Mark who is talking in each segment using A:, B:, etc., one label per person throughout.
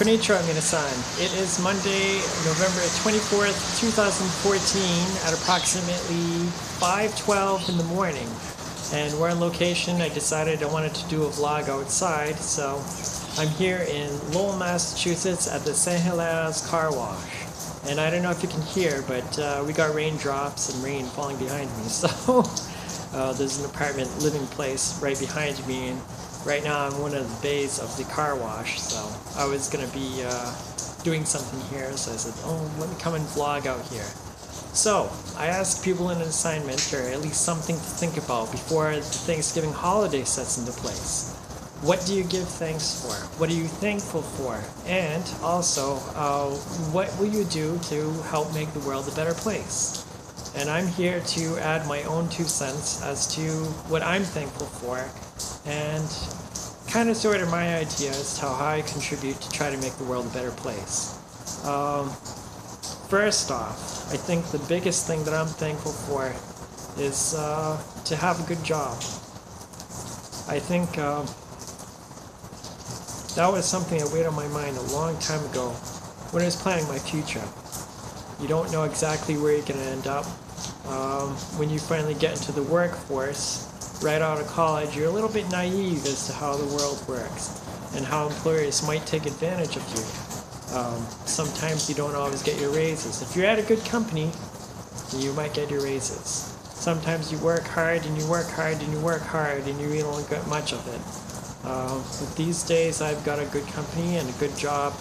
A: Konnichiwa, minasan. It is Monday, November 24th, 2014 at approximately 5:12 in the morning. And we're on location. I decided I wanted to do a vlog outside, so I'm here in Lowell, Massachusetts at the St. Helens car wash. And I don't know if you can hear, but we got raindrops and rain falling behind me. So there's an apartment living place right behind me, and right now I'm one of the bays of the car wash. So I was going to be doing something here, so I said, oh, let me come and vlog out here. So I asked people in an assignment, or at least something to think about before the Thanksgiving holiday sets into place. What do you give thanks for? What are you thankful for? And also, what will you do to help make the world a better place? And I'm here to add my own 2 cents as to what I'm thankful for, and kind of sort of my ideas how I contribute to try to make the world a better place. First off, I think the biggest thing that I'm thankful for is to have a good job. I think that was something that weighed on my mind a long time ago when I was planning my future. You don't know exactly where you're going to end up. When you finally get into the workforce, right out of college, you're a little bit naive as to how the world works and how employers might take advantage of you. Sometimes you don't always get your raises. If you're at a good company, you might get your raises. Sometimes you work hard and you work hard and you work hard and you really don't get much of it. But these days I've got a good company and a good job.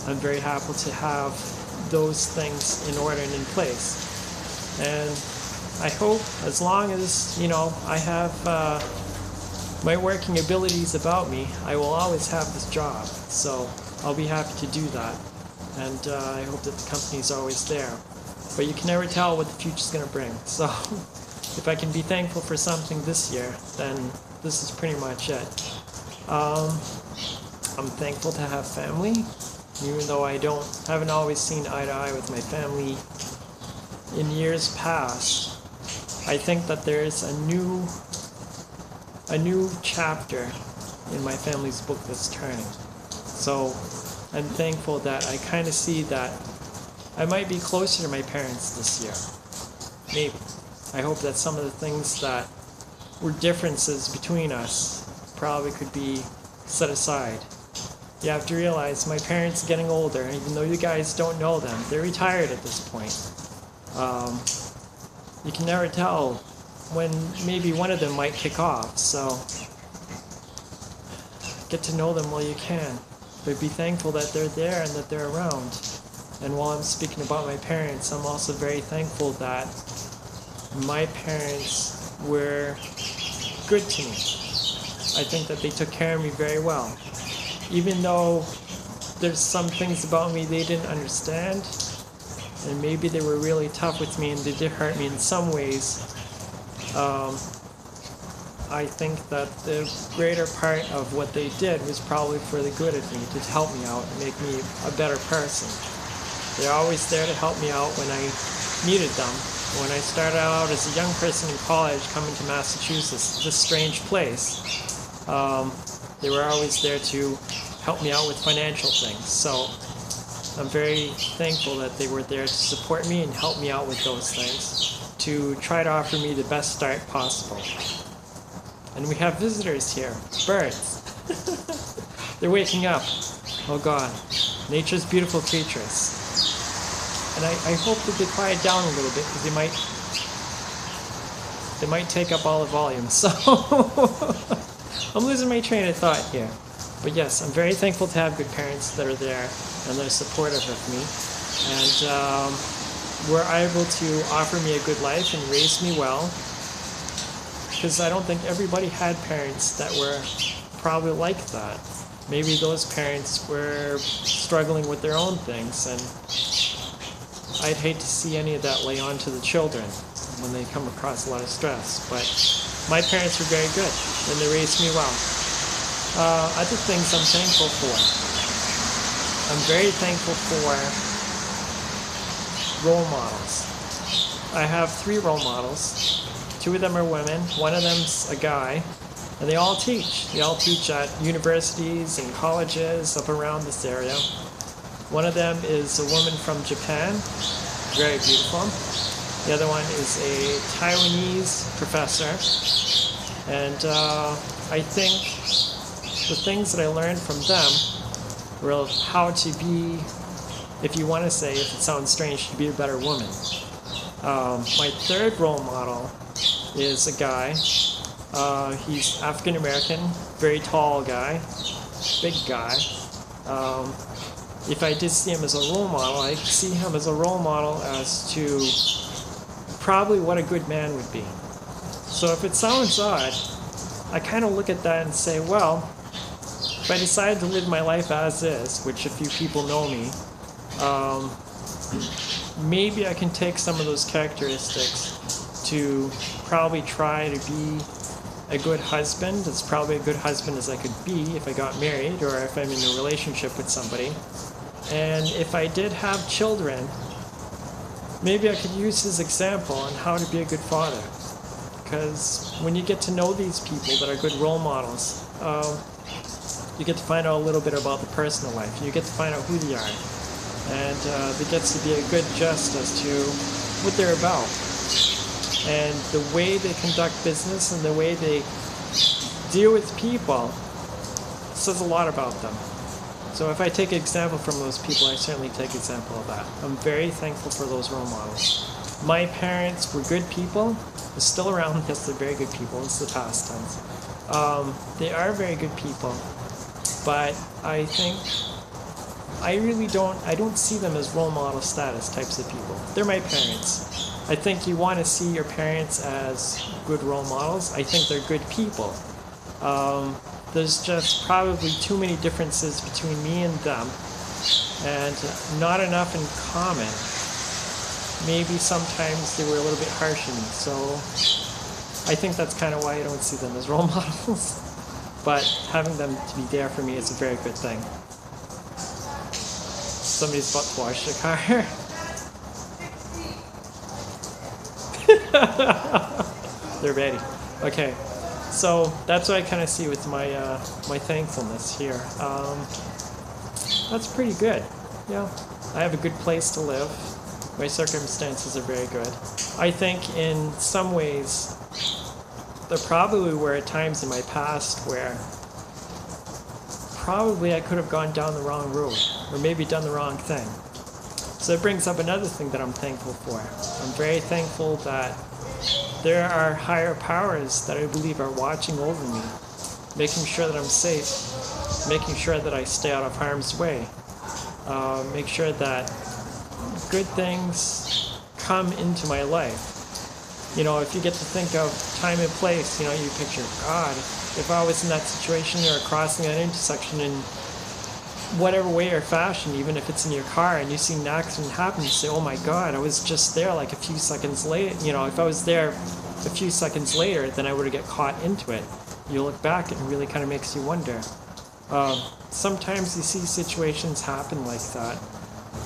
A: I'm very happy to have those things in order and in place. And I hope, as long as, I have my working abilities about me, I will always have this job. So I'll be happy to do that. And I hope that the company's always there. But you can never tell what the future's going to bring. So if I can be thankful for something this year, then this is pretty much it. I'm thankful to have family, even though I haven't always seen eye to eye with my family in years past. I think that there's a new chapter in my family's book that's turning. So I'm thankful that I kind of see that I might be closer to my parents this year. Maybe. I hope that some of the things that were differences between us probably could be set aside. You have to realize my parents are getting older, even though you guys don't know them. They're retired at this point. You can never tell when maybe one of them might kick off, so get to know them while you can. But be thankful that they're there and that they're around. And while I'm speaking about my parents, I'm also very thankful that my parents were good to me. I think that they took care of me very well. Even though there's some things about me they didn't understand, and maybe they were really tough with me and they did hurt me in some ways, I think that the greater part of what they did was probably for the good of me, to help me out and make me a better person. They're always there to help me out when I needed them. When I started out as a young person in college coming to Massachusetts, this strange place, they were always there to help me out with financial things. So I'm very thankful that they were there to support me and help me out with those things, to try to offer me the best start possible. And we have visitors here, birds. They're waking up. Oh God, nature's beautiful creatures. And I hope that they quiet down a little bit, because they might take up all the volume. So I'm losing my train of thought here. But yes, I'm very thankful to have good parents that are there and they're supportive of me, and were able to offer me a good life and raise me well. Because I don't think everybody had parents that were probably like that. Maybe those parents were struggling with their own things, and I'd hate to see any of that lay onto the children when they come across a lot of stress. But my parents were very good, and they raised me well. Other things I'm thankful for. I'm very thankful for role models. I have 3 role models. 2 of them are women. One of them's a guy. And they all teach. They all teach at universities and colleges up around this area. One of them is a woman from Japan, very beautiful. The other one is a Taiwanese professor. And I think the things that I learned from them were how to be, if you want to say, if it sounds strange, to be a better woman. My third role model is a guy. He's African American, very tall guy, big guy. If I did see him as a role model, I see him as a role model as to probably what a good man would be. So if it sounds odd, I kind of look at that and say, well, if I decided to live my life as is, which a few people know me, maybe I can take some of those characteristics to probably try to be a good husband, as probably a good husband as I could be if I got married or if I'm in a relationship with somebody. And if I did have children, maybe I could use his example on how to be a good father. Because when you get to know these people that are good role models, you get to find out a little bit about the personal life. You get to find out who they are. And it gets to be a good gist as to what they're about. And the way they conduct business and the way they deal with people says a lot about them. So if I take example from those people, I certainly take example of that. I'm very thankful for those role models. My parents were good people. They're still around. Yes, they're very good people. It's the past tense. They are very good people. But I think I don't see them as role model status types of people. They're my parents. I think you want to see your parents as good role models. I think they're good people. There's just probably too many differences between me and them, and not enough in common. Maybe sometimes they were a little bit harsh on me, so I think that's kind of why I don't see them as role models. But having them to be there for me is a very good thing. Somebody's about to wash their car. They're ready. Okay, so that's what I kind of see with my my thankfulness here. That's pretty good. Yeah, I have a good place to live. My circumstances are very good. I think in some ways there probably were times in my past where probably I could have gone down the wrong road or maybe done the wrong thing. So it brings up another thing that I'm thankful for. I'm very thankful that there are higher powers that I believe are watching over me, making sure that I'm safe, making sure that I stay out of harm's way, make sure that good things come into my life. You know, if you get to think of time and place, you know, you picture, God, if I was in that situation or crossing that intersection in whatever way or fashion, even if it's in your car and you see an accident happen, you say, oh my God, I was just there like a few seconds late. You know, if I was there a few seconds later, then I would have get caught into it. You look back, it really kind of makes you wonder. Sometimes you see situations happen like that,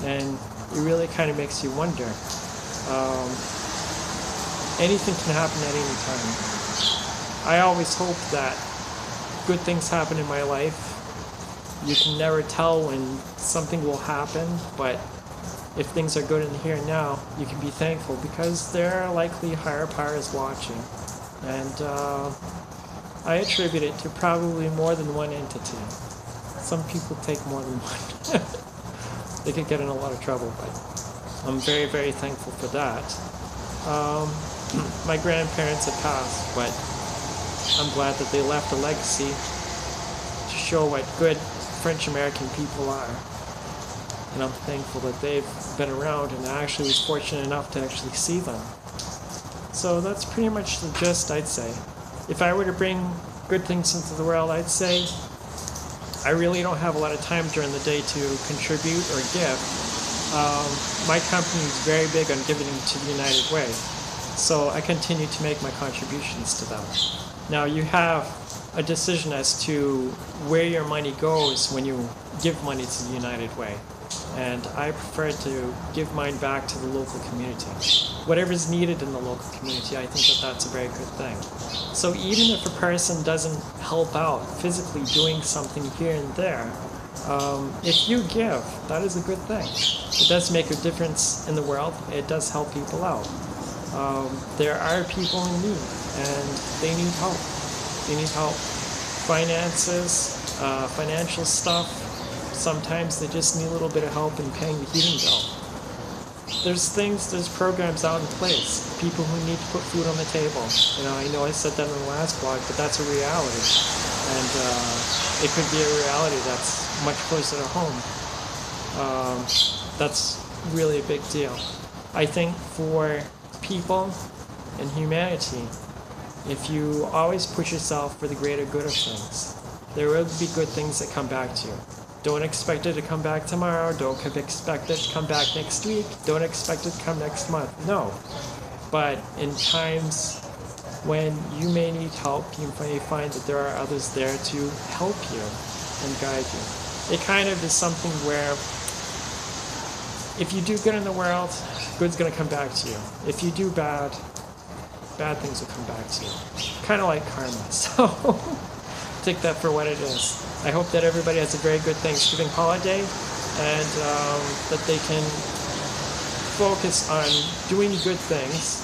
A: and it really kind of makes you wonder. Anything can happen at any time. I always hope that good things happen in my life. You can never tell when something will happen, but if things are good in the here and now, you can be thankful because there are likely higher powers watching. And I attribute it to probably more than one entity. Some people take more than one. They could get in a lot of trouble, but I'm very, very thankful for that. My grandparents have passed, but I'm glad that they left a legacy to show what good French-American people are. And I'm thankful that they've been around, and I actually was fortunate enough to actually see them. So that's pretty much the gist, I'd say. If I were to bring good things into the world, I'd say I really don't have a lot of time during the day to contribute or give. My company is very big on giving to the United Way, so I continue to make my contributions to them. Now you have a decision as to where your money goes when you give money to the United Way. and I prefer to give mine back to the local community. Whatever is needed in the local community, I think that that's a very good thing. So even if a person doesn't help out physically doing something here and there, if you give, that is a good thing. It does make a difference in the world. It does help people out. There are people in need, and they need help. They need help. Finances, financial stuff. Sometimes they just need a little bit of help in paying the heating bill. There's programs out in place. People who need to put food on the table. I know I said that in the last blog, but that's a reality. And it could be a reality that's much closer to home. That's really a big deal. I think for people and humanity, if you always push yourself for the greater good of things, there will be good things that come back to you. Don't expect it to come back tomorrow. Don't expect it to come back next week. Don't expect it to come next month. No. But in times when you may need help, you may find that there are others there to help you and guide you. It kind of is something where if you do good in the world, good's going to come back to you. If you do bad, bad things will come back to you. Kind of like karma. So take that for what it is. I hope that everybody has a very good Thanksgiving holiday, and that they can focus on doing good things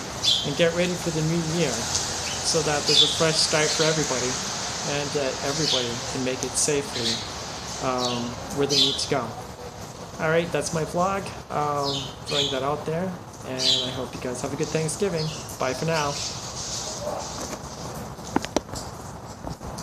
A: and get ready for the new year so that there's a fresh start for everybody and that everybody can make it safely where they need to go. All right, that's my vlog. Throwing that out there, and I hope you guys have a good Thanksgiving. Bye for now.